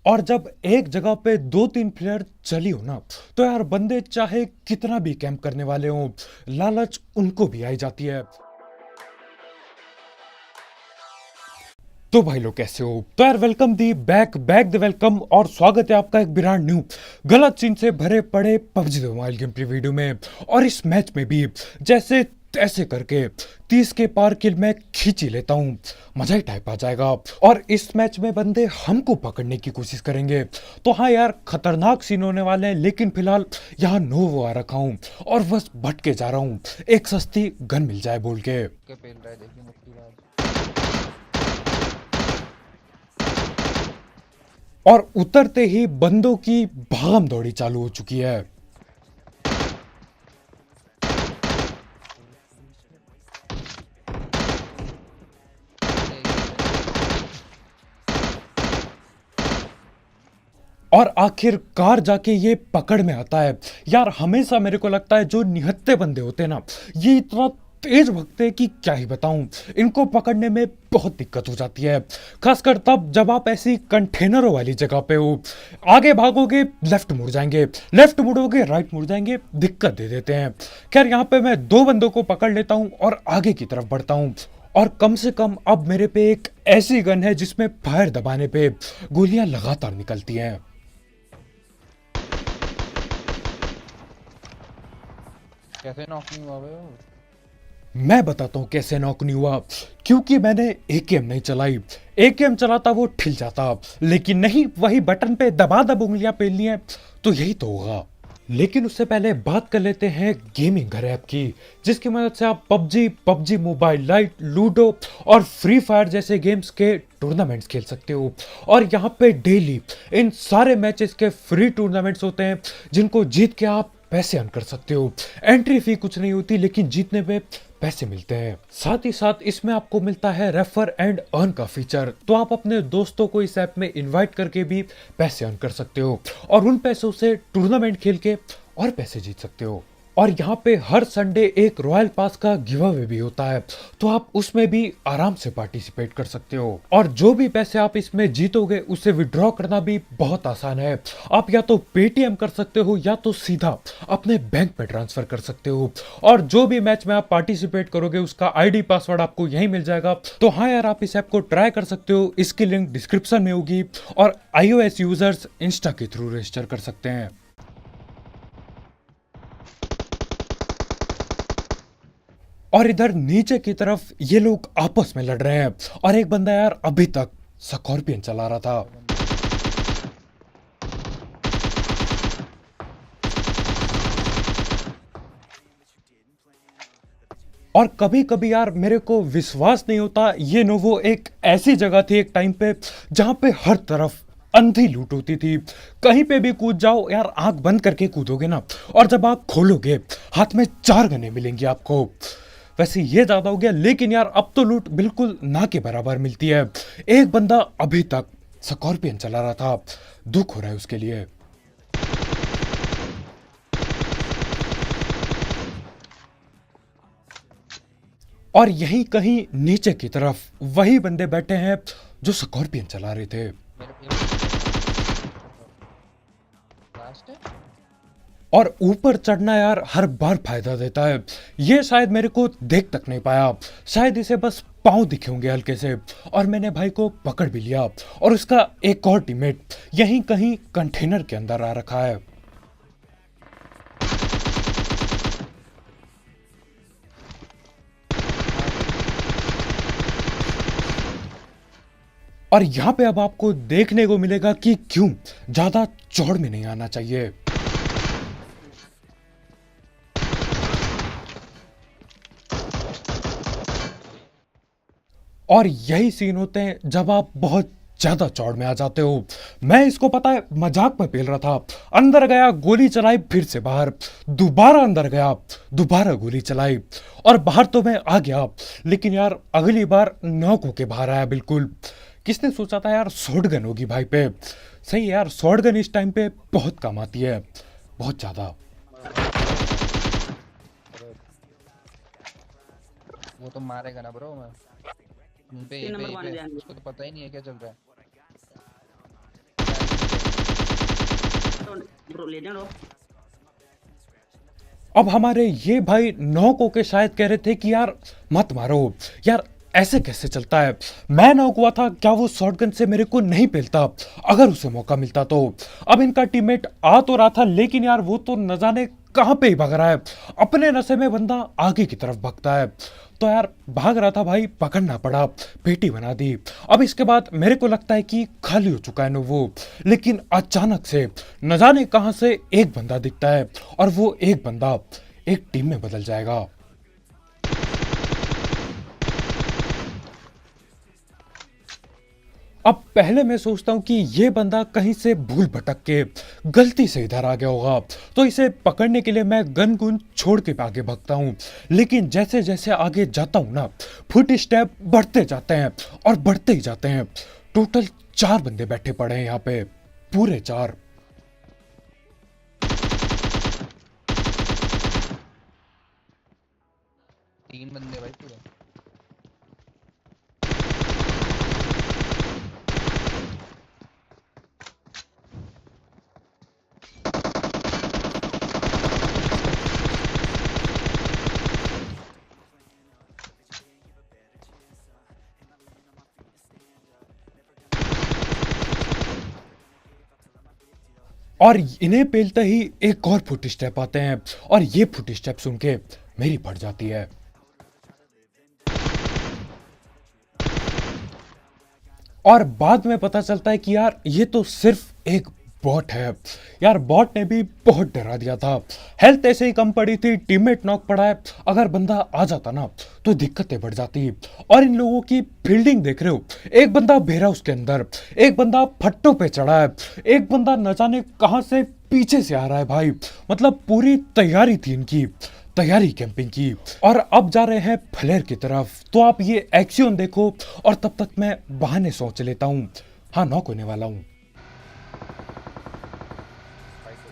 और जब एक जगह पे दो तीन प्लेयर चली हो ना, तो यार बंदे चाहे कितना भी कैंप करने वाले हों, लालच उनको भी आई जाती है। तो भाई लोग कैसे हो? तो यार welcome the back back the welcome, और स्वागत है आपका एक ब्रांड न्यू गलत सीन से भरे पड़े PUBG mobile game play video में। और इस मैच में भी जैसे तैसे करके 30 के पार किल मैं खींच ही लेता हूँ, मजा ही टाइप आ जाएगा। और इस मैच में बंदे हमको पकड़ने की कोशिश करेंगे, तो हाँ यार खतरनाक सीन होने वाले हैं। लेकिन फिलहाल यहाँ नोवो आ रखा हूँ और बस भटके जा रहा हूँ, एक सस्ती गन मिल जाए बोल के। पेल रहा है, देखिए मुक्कीबाज। और उतरते ही बंदों की भागम दौड़ी चालू हो चुकी है। और आखिरकार जाके ये पकड़ में आता है। यार हमेशा मेरे को लगता है जो निहत्थे बंदे होते हैं ना, ये इतना तेज भगते हैं कि क्या ही बताऊं। इनको पकड़ने में बहुत दिक्कत हो जाती है, खासकर तब जब आप ऐसी कंटेनरों वाली जगह पे हो। आगे भागोगे लेफ्ट मुड़ जाएंगे, लेफ्ट मुड़ोगे राइट मुड़ जाएंगे, दिक्कत दे देते हैं। खैर यहाँ पे मैं दो बंदों को पकड़ लेता हूँ और आगे की तरफ बढ़ता हूँ। और कम से कम अब मेरे पे एक ऐसी गन है जिसमें फायर दबाने पे गोलियां लगातार निकलती हैं। कैसे नॉक नहीं हुआ बे वो? मैं बताता हूँ कैसे नॉक नहीं हुआ। क्योंकि मैंने एकेएम नहीं चलाई। एकेएम चलाता वो ठिल जाता, लेकिन नहीं, वही बटन पे दबा दब उंगलियां पेल ली हैं, तो यही तो होगा। लेकिन उससे पहले बात कर लेते हैं गेमिंग घर ऐप की, जिसकी मदद से आप PUBG, PUBG mobile light, ludo और फ्री फायर जैसे गेम्स के टूर्नामेंट्स खेल सकते हो। और यहाँ पे डेली इन सारे मैचेस के फ्री टूर्नामेंट्स होते हैं, जिनको जीत के आप पैसे अर्न कर सकते हो। एंट्री फी कुछ नहीं होती, लेकिन जीतने पे पैसे मिलते हैं। साथ ही साथ इसमें आपको मिलता है रेफर एंड अर्न का फीचर, तो आप अपने दोस्तों को इस ऐप में इनवाइट करके भी पैसे अर्न कर सकते हो, और उन पैसों से टूर्नामेंट खेल के और पैसे जीत सकते हो। और यहाँ पे हर संडे एक रॉयल पास का गिव अवे भी होता है, तो आप उसमें भी आराम से पार्टिसिपेट कर सकते हो। और जो भी पैसे आप इसमें जीतोगे उसे विड्रॉ करना भी बहुत आसान है। आप या तो पेटीएम कर सकते हो या तो सीधा अपने बैंक में ट्रांसफर कर सकते हो। और जो भी मैच में आप पार्टिसिपेट करोगे उसका आईडी पासवर्ड आपको यहीं मिल जाएगा। तो हाँ यार, आप इस ऐप को ट्राई कर सकते हो, इसकी लिंक डिस्क्रिप्शन में होगी। और iOS यूजर्स इंस्टा के थ्रू रजिस्टर कर सकते हैं। और इधर नीचे की तरफ ये लोग आपस में लड़ रहे हैं, और एक बंदा यार अभी तक स्कॉर्पियन चला रहा था। और कभी कभी यार मेरे को विश्वास नहीं होता, ये नोवो एक ऐसी जगह थी एक टाइम पे जहां पे हर तरफ अंधी लूट होती थी। कहीं पे भी कूद जाओ यार, आंख बंद करके कूदोगे ना, और जब आंख खोलोगे हाथ में 4 गने मिलेंगी आपको। वैसे ये ज्यादा हो गया, लेकिन यार अब तो लूट बिल्कुल ना के बराबर मिलती है। एक बंदा अभी तक स्कॉर्पियन चला रहा था, दुख हो रहा है उसके लिए। और यहीं कहीं नीचे की तरफ वही बंदे बैठे हैं जो स्कॉर्पियन चला रहे थे। मेरे लास्ट है। और ऊपर चढ़ना यार हर बार फायदा देता है। ये शायद मेरे को देख तक नहीं पाया, शायद इसे बस पांव दिखे होंगे हल्के से, और मैंने भाई को पकड़ भी लिया। और उसका एक और टीममेट यहीं कहीं कंटेनर के अंदर आ रखा है। और यहां पे अब आपको देखने को मिलेगा कि क्यों ज्यादा चौड़ में नहीं आना चाहिए। और यही सीन होते हैं जब आप बहुत ज्यादा चौड़ में आ जाते हो। मैं इसको पता है मजाक में पेल रहा था, अंदर गया गोली चलाई, फिर से बाहर, दोबारा अंदर गया, दोबारा गोली चलाई, और बाहर तो मैं आ गया, लेकिन यार अगली बार नॉक होके बाहर आया बिल्कुल। किसने सोचा था यार शॉर्ट गन होगी भाई पे। सही है यार, शॉर्ट गन इस टाइम पे बहुत काम आती है, बहुत ज्यादा। अरे वो तो मारेगा ना ब्रो। मैं यहीं पे 3 नंबर यहीं पाने पे जाएंगे। उसको तो पता ही नहीं है क्या चल रहा है। लेजेंड हो। अब हमारे ये भाई नॉक होके शायद कह रहे थे कि यार मत मारो यार, ऐसे कैसे चलता है। मैं नॉक हुआ था, क्या वो शॉटगन से मेरे को नहीं पेलता अगर उसे मौका मिलता तो। अब इनका टीममेट आ तो रहा था, लेकिन यार वो तो न जाने कहाँ पे ही भाग रहा है। अपने नशे में बंदा आगे की तरफ भागता है, तो यार भाग रहा था भाई, पकड़ना पड़ा, पेटी बना दी। अब इसके बाद मेरे को लगता है कि खाली हो चुका है ना वो, लेकिन अचानक से न जाने कहां से एक बंदा दिखता है, और वो एक बंदा एक टीम में बदल जाएगा। अब पहले मैं सोचता हूँ कि ये बंदा कहीं से भूल भटक के गलती से इधर आ गया होगा, तो इसे पकड़ने के लिए मैं गन गुन छोड़ के आगे भागता हूँ। लेकिन जैसे जैसे आगे जाता हूँ ना, फुट स्टेप बढ़ते जाते हैं और बढ़ते ही जाते हैं। टोटल 4 बंदे बैठे पड़े हैं यहाँ पे, पूरे 4। तीन बंदे भाई पूरे। और इन्हें पेलते ही एक और फुट स्टेप आते हैं, और ये फुट स्टेप सुन के मेरी फट जाती है। और बाद में पता चलता है कि यार ये तो सिर्फ एक बॉट है। यार बॉट ने भी बहुत डरा दिया था, हेल्थ ऐसे ही कम पड़ी थी, टीममेट नॉक पड़ा है, अगर बंदा आ जाता ना तो दिक्कतें बढ़ जाती। और इन लोगों की फील्डिंग देख रहे हो, एक बंदा बेरा उसके अंदर, एक बंदा फट्टों पे चढ़ा है, एक बंदा न जाने कहां से पीछे से आ रहा है भाई। मतलब पूरी तैयारी थी इनकी, तैयारी कैंपिंग की। और अब जा रहे हैं फ्लेयर की तरफ, तो आप ये एक्शन देखो, और तब तक मैं बहाने सोच लेता हूँ। हाँ, नॉक होने वाला हूँ। भाई तो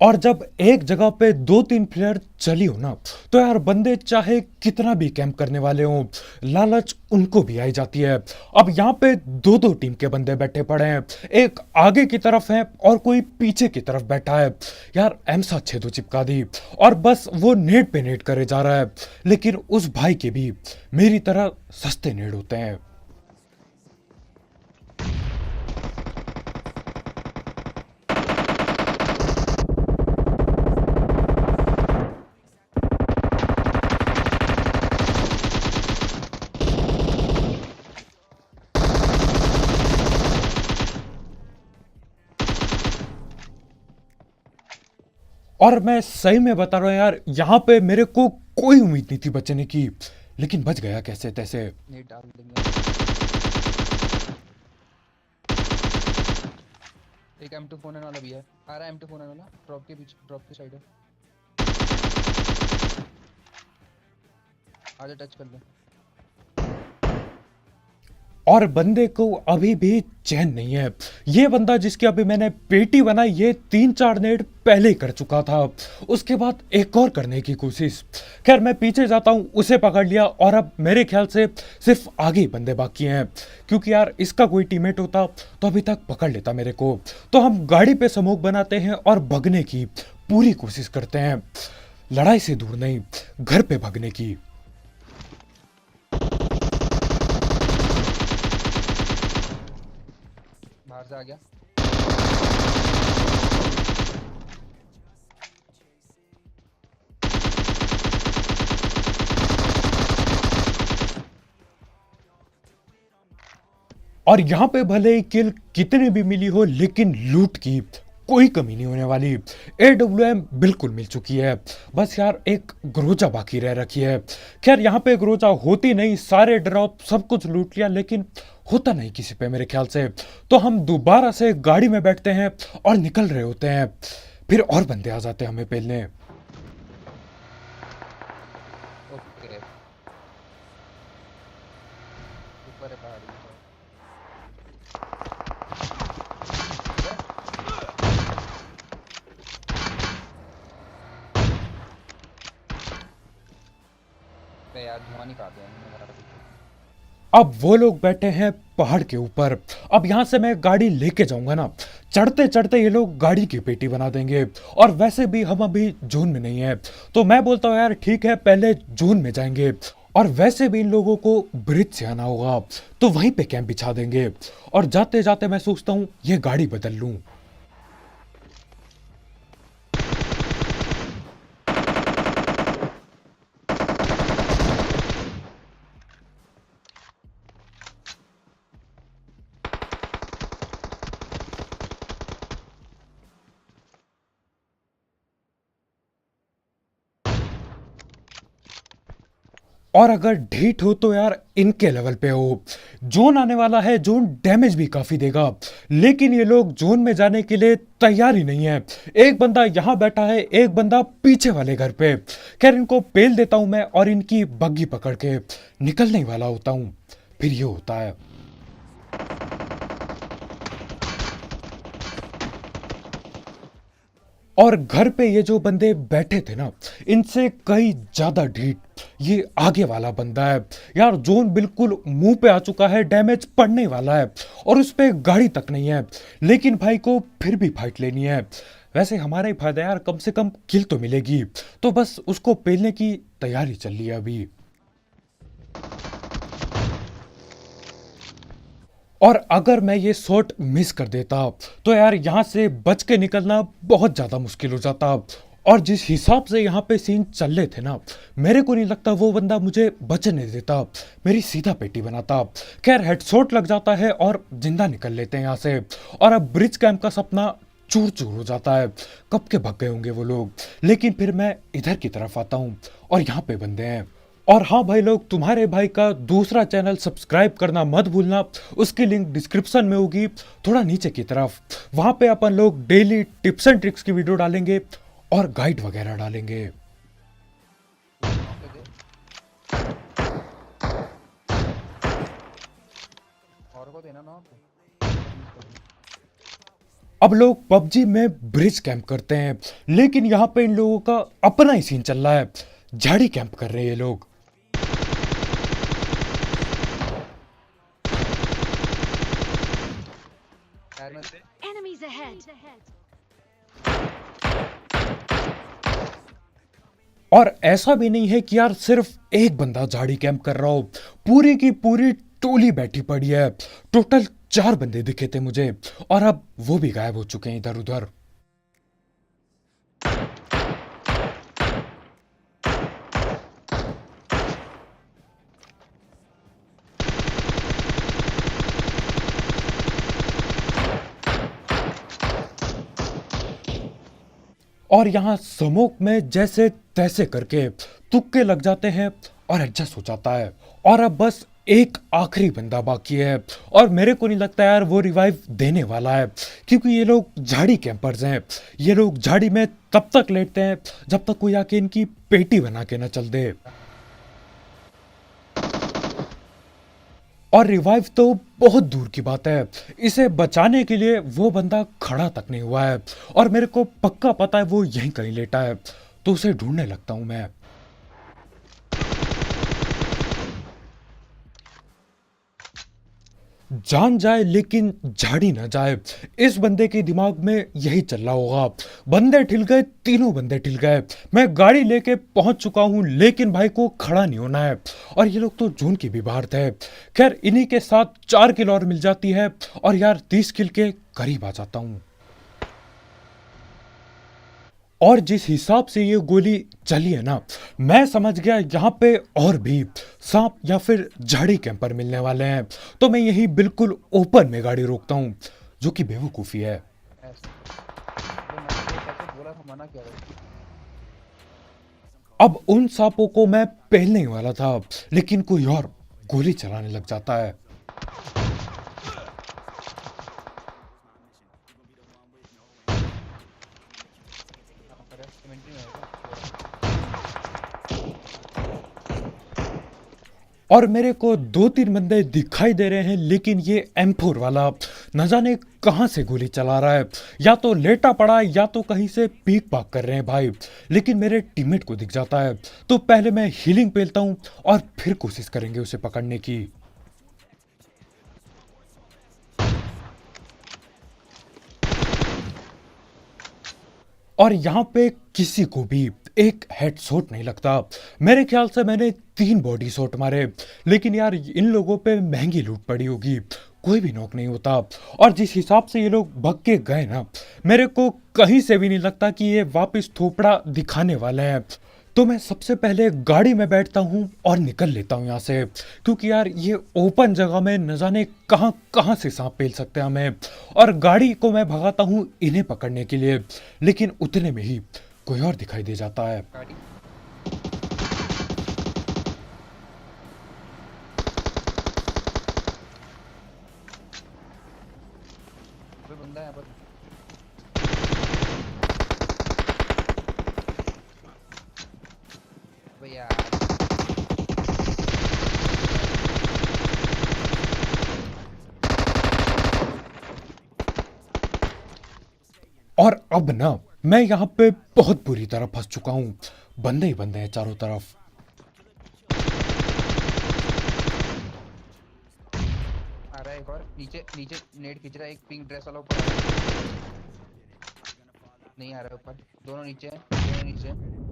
और जब एक जगह पे 2-3 प्लेयर चली हो ना, तो यार बंदे चाहे कितना भी कैंप करने वाले हों, लालच उनको भी आई जाती है। अब यहाँ पे 2-2 टीम के बंदे बैठे पड़े हैं, एक आगे की तरफ है और कोई पीछे की तरफ बैठा है। यार एमसा छेदो चिपका दी, और बस वो नेट पे नेट करे जा रहा है। लेकिन उस भाई के भी मेरी तरह सस्ते नेट होते हैं। और मैं सही में बता रहा हूँ यार, यहाँ पे मेरे को कोई उम्मीद नहीं थी बचने की, लेकिन बच गया कैसे तैसे। नेट डाल देंगे। एक M2 फोन वाला भी है, आ रहा है M2 फोन वाला, ड्रॉप के पीछे, ड्रॉप के साइड है। आजा टच कर ले। और बंदे को अभी भी चैन नहीं है। ये बंदा जिसकी अभी मैंने पेटी बनाई, ये 3-4 नेट पहले ही कर चुका था, उसके बाद एक और करने की कोशिश। खैर मैं पीछे जाता हूँ, उसे पकड़ लिया, और अब मेरे ख्याल से सिर्फ आगे ही बंदे बाकी हैं, क्योंकि यार इसका कोई टीममेट होता तो अभी तक पकड़ लेता मेरे को। तो हम गाड़ी पे स्मोक बनाते हैं और भगने की पूरी कोशिश करते हैं, लड़ाई से दूर नहीं, घर पे भगने की। बाहर से आ गया। और यहाँ पे भले ही किल कितनी भी मिली हो, लेकिन लूट की कोई कमी नहीं होने वाली। AWM बिल्कुल मिल चुकी है, बस यार एक ग्रोजा बाकी रह रखी है। खैर यहाँ पे ग्रोजा होती नहीं, सारे ड्रॉप सब कुछ लूट लिया, लेकिन होता नहीं किसी पे मेरे ख्याल से। तो हम दोबारा से गाड़ी में बैठते हैं और निकल रहे होते हैं, फिर और बंदे आ जाते हैं हमें पेलने। ओके ऊपर है पहाड़ी के साथ। बे यार धुआं निकाल दिया मैंने मेरा अभी। अब वो लोग बैठे हैं पहाड़ के ऊपर। अब यहाँ से मैं गाड़ी लेके जाऊंगा ना, चढ़ते चढ़ते ये लोग गाड़ी की पेटी बना देंगे। और वैसे भी हम अभी जोन में नहीं है, तो मैं बोलता हूँ यार ठीक है पहले जोन में जाएंगे। और वैसे भी इन लोगों को ब्रिज से आना होगा, तो वहीं पे कैंप बिछा देंगे। और जाते जाते मैं सोचता हूँ ये गाड़ी बदल लूं। और अगर ढीठ हो तो यार इनके लेवल पे हो। जोन आने वाला है, जोन डैमेज भी काफी देगा, लेकिन ये लोग जोन में जाने के लिए तैयार ही नहीं है। एक बंदा यहाँ बैठा है, एक बंदा पीछे वाले घर पे। खैर इनको पेल देता हूं मैं और इनकी बग्गी पकड़ के निकलने वाला होता हूं। फिर ये होता है, और घर पे ये जो बंदे बैठे थे ना, इनसे कई ज्यादा ढीठ ये आगे वाला बंदा है। यार जोन बिल्कुल मुंह पे आ चुका है, डैमेज पड़ने वाला है और उस पे गाड़ी तक नहीं है, लेकिन भाई को फिर भी फाइट लेनी है। वैसे हमारा ही फायदा यार, कम से कम किल तो मिलेगी। तो बस उसको पेलने की तैयारी चल रही है अभी। और अगर मैं ये शॉट मिस कर देता तो यार यहाँ से बच के निकलना बहुत ज़्यादा मुश्किल हो जाता। और जिस हिसाब से यहाँ पे सीन चल रहे थे ना, मेरे को नहीं लगता वो बंदा मुझे बचने देता, मेरी सीधा पेटी बनाता। खैर हेडशॉट लग जाता है और जिंदा निकल लेते हैं यहाँ से। और अब ब्रिज कैंप का सपना चूर चूर हो जाता है। कब के भग गए होंगे वो लोग, लेकिन फिर मैं इधर की तरफ आता हूँ और यहाँ पे बंदे हैं। और हाँ भाई लोग, तुम्हारे भाई का दूसरा चैनल सब्सक्राइब करना मत भूलना, उसकी लिंक डिस्क्रिप्शन में होगी थोड़ा नीचे की तरफ। वहां पे अपन लोग डेली टिप्स एंड ट्रिक्स की वीडियो डालेंगे और गाइड वगैरह डालेंगे। मौके दे और को देना ना अब लोग पबजी में ब्रिज कैंप करते हैं, लेकिन यहाँ पे इन लोगों का अपना ही सीन चल रहा है। झाड़ी कैंप कर रहे हैं ये लोग। यार मैं Enemies ahead. और ऐसा भी नहीं है कि यार सिर्फ एक बंदा झाड़ी कैंप कर रहा हो, पूरी की पूरी टोली बैठी पड़ी है। टोटल 4 बंदे दिखे थे मुझे, और अब वो भी गायब हो चुके हैं इधर उधर। और यहाँ स्मोक में जैसे तैसे करके तुक्के लग जाते हैं और एडजस्ट हो जाता है। और अब बस एक आखिरी बंदा बाकी है, और मेरे को नहीं लगता यार वो रिवाइव देने वाला है, क्योंकि ये लोग झाड़ी कैंपर्स हैं। ये लोग झाड़ी में तब तक लेटते हैं जब तक कोई आके इनकी पेटी बना के ना चल दे। और रिवाइव तो बहुत दूर की बात है, इसे बचाने के लिए वो बंदा खड़ा तक नहीं हुआ है। और मेरे को पक्का पता है वो यहीं कहीं लेटा है, तो उसे ढूंढने लगता हूं मैं। जान जाए लेकिन झाड़ी ना जाए, इस बंदे के दिमाग में यही चल रहा होगा। बंदे ठिल गए, तीनों बंदे ठिल गए। मैं गाड़ी लेके पहुंच चुका हूं, लेकिन भाई को खड़ा नहीं होना है। और ये लोग तो जून की भी बाहर थे। खैर इन्हीं के साथ 4 किल और मिल जाती है, और यार 30 किल के करीब आ जाता हूं। और जिस हिसाब से ये गोली चली है ना, मैं समझ गया यहाँ पे और भी सांप या फिर झाड़ी कैंपर मिलने वाले हैं। तो मैं यही बिल्कुल ओपन में गाड़ी रोकता हूँ, जो कि बेवकूफ़ी है। ऐसे तो मैंने तो कैसे बोला था, मना किया था। अब उन सांपों को मैं पहलने ही वाला था, लेकिन कोई और गोली चलाने लग जाता है। पर इन्वेंटरी में होगा। और मेरे को 2-3 बंदे दिखाई दे रहे हैं, लेकिन ये M4 वाला न जाने कहां से गोली चला रहा है, या तो लेटा पड़ा है या तो कहीं से पीक पाक कर रहे हैं भाई। लेकिन मेरे टीममेट को दिख जाता है, तो पहले मैं हीलिंग पेलता हूं और फिर कोशिश करेंगे उसे पकड़ने की। और यहाँ पे किसी को भी एक हेडशॉट नहीं लगता। मेरे ख्याल से मैंने 3 बॉडी शॉट मारे, लेकिन यार इन लोगों पे महंगी लूट पड़ी होगी, कोई भी नॉक नहीं होता। और जिस हिसाब से ये लोग भग के गए ना, मेरे को कहीं से भी नहीं लगता कि ये वापस थोपड़ा दिखाने वाले हैं। तो मैं सबसे पहले गाड़ी में बैठता हूँ और निकल लेता हूँ यहाँ से, क्योंकि यार ये ओपन जगह में न जाने कहाँ कहाँ से सांप पेल सकते हैं हमें। और गाड़ी को मैं भगाता हूँ इन्हें पकड़ने के लिए, लेकिन उतने में ही कोई और दिखाई दे जाता है। गाड़ी कोई बंदा है यहाँ पर। अबे यार और अब ना मैं यहाँ पे बहुत बुरी तरह फंस चुका हूँ, बंदे ही बंदे हैं चारों तरफ। आ रहा है एक और, नीचे नीचे नेट खींच रहा है, एक पिंक ड्रेस वाला ऊपर आ रहा है। नहीं आ रहा है ऊपर, दोनों नीचे हैं, दोनों नीचे हैं।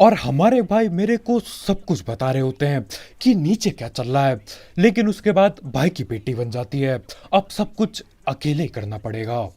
और हमारे भाई मेरे को सब कुछ बता रहे होते हैं कि नीचे क्या चल रहा है, लेकिन उसके बाद भाई की पेटी बन जाती है। अब सब कुछ अकेले ही करना पड़ेगा।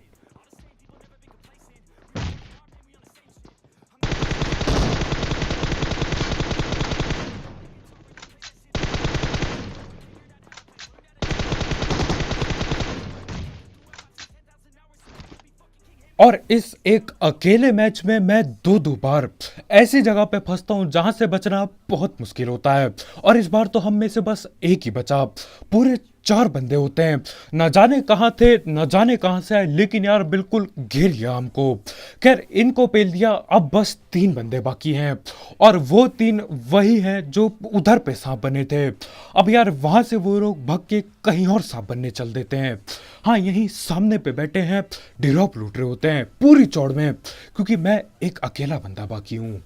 और इस एक अकेले मैच में मैं 2-2 बार ऐसी जगह पे फंसता हूं जहां से बचना बहुत मुश्किल होता है। और इस बार तो हम में से बस एक ही बचा, पूरे 4 बंदे होते हैं, न जाने कहां थे न जाने कहां से आए, लेकिन यार बिल्कुल घेर लिया हमको। खैर इनको पेल दिया, अब बस 3 बंदे बाकी हैं, और वो 3 वही हैं जो उधर पे सांप बने थे। अब यार वहां से वो लोग भाग के कहीं और सांप बनने चल देते हैं। हाँ, यहीं सामने पे बैठे हैं, ड्रॉप लूट रहे होते हैं पूरी चौड़ में, क्योंकि मैं एक अकेला बंदा बाकी हूं।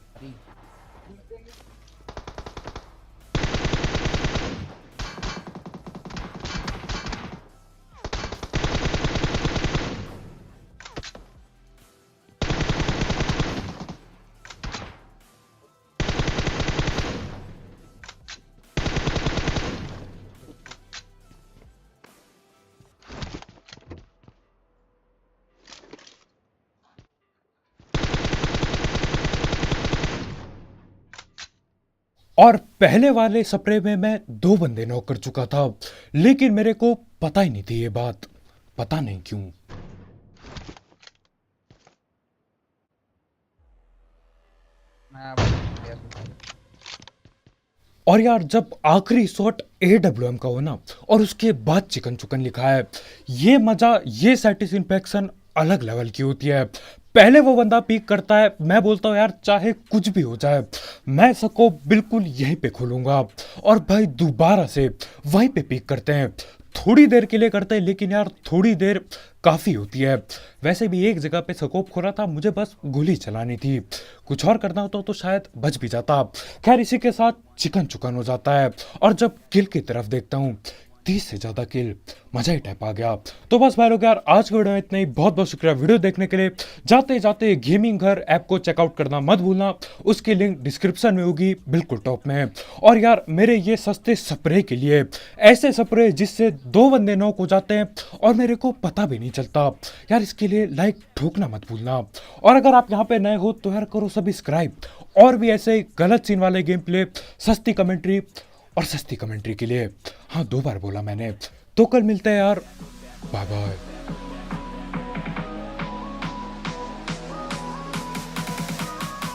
और पहले वाले स्प्रे में मैं 2 बंदे नॉक कर चुका था, लेकिन मेरे को पता ही नहीं थी ये बात, पता नहीं क्यों। मैं अब गया सुबह। और यार जब आखिरी शॉट AWM का हो ना, और उसके बाद चिकन चुकन लिखा है, ये मजा, ये सेटिस्फैक्शन अलग लेवल की होती है। पहले वो बंदा पीक करता है, मैं बोलता हूँ यार चाहे कुछ भी हो जाए, मैं सबको बिल्कुल यहीं पे खोलूंगा। और भाई दोबारा से वहीं पे पीक करते हैं, थोड़ी देर के लिए करते हैं, लेकिन यार थोड़ी देर काफ़ी होती है। वैसे भी एक जगह पे स्कोप खोला था, मुझे बस गोली चलानी थी, कुछ और करना होता तो शायद बच भी जाता। खैर इसी के साथ चिकन चुकन हो जाता है, और जब किल की तरफ देखता हूँ 30 से ज़्यादा किल, मजा ही टाइप आ गया। तो बस भाई लोग यार आज की वीडियो में इतना ही, बहुत बहुत शुक्रिया वीडियो देखने के लिए। जाते जाते गेमिंग घर ऐप को चेकआउट करना मत भूलना, उसकी लिंक डिस्क्रिप्शन में होगी बिल्कुल टॉप में। और यार मेरे ये सस्ते स्प्रे के लिए, ऐसे स्प्रे जिससे 2 बंदे नॉक हो जाते हैं और मेरे को पता भी नहीं चलता, यार इसके लिए लाइक ठोकना मत भूलना। और अगर आप यहाँ पे नए हो तो यार करो सब्सक्राइब, और भी ऐसे गलत सीन वाले गेम प्ले, सस्ती कमेंट्री और सस्ती कमेंट्री के लिए। हाँ 2 बार बोला मैंने। तो कल मिलते हैं यार, बाय बाय।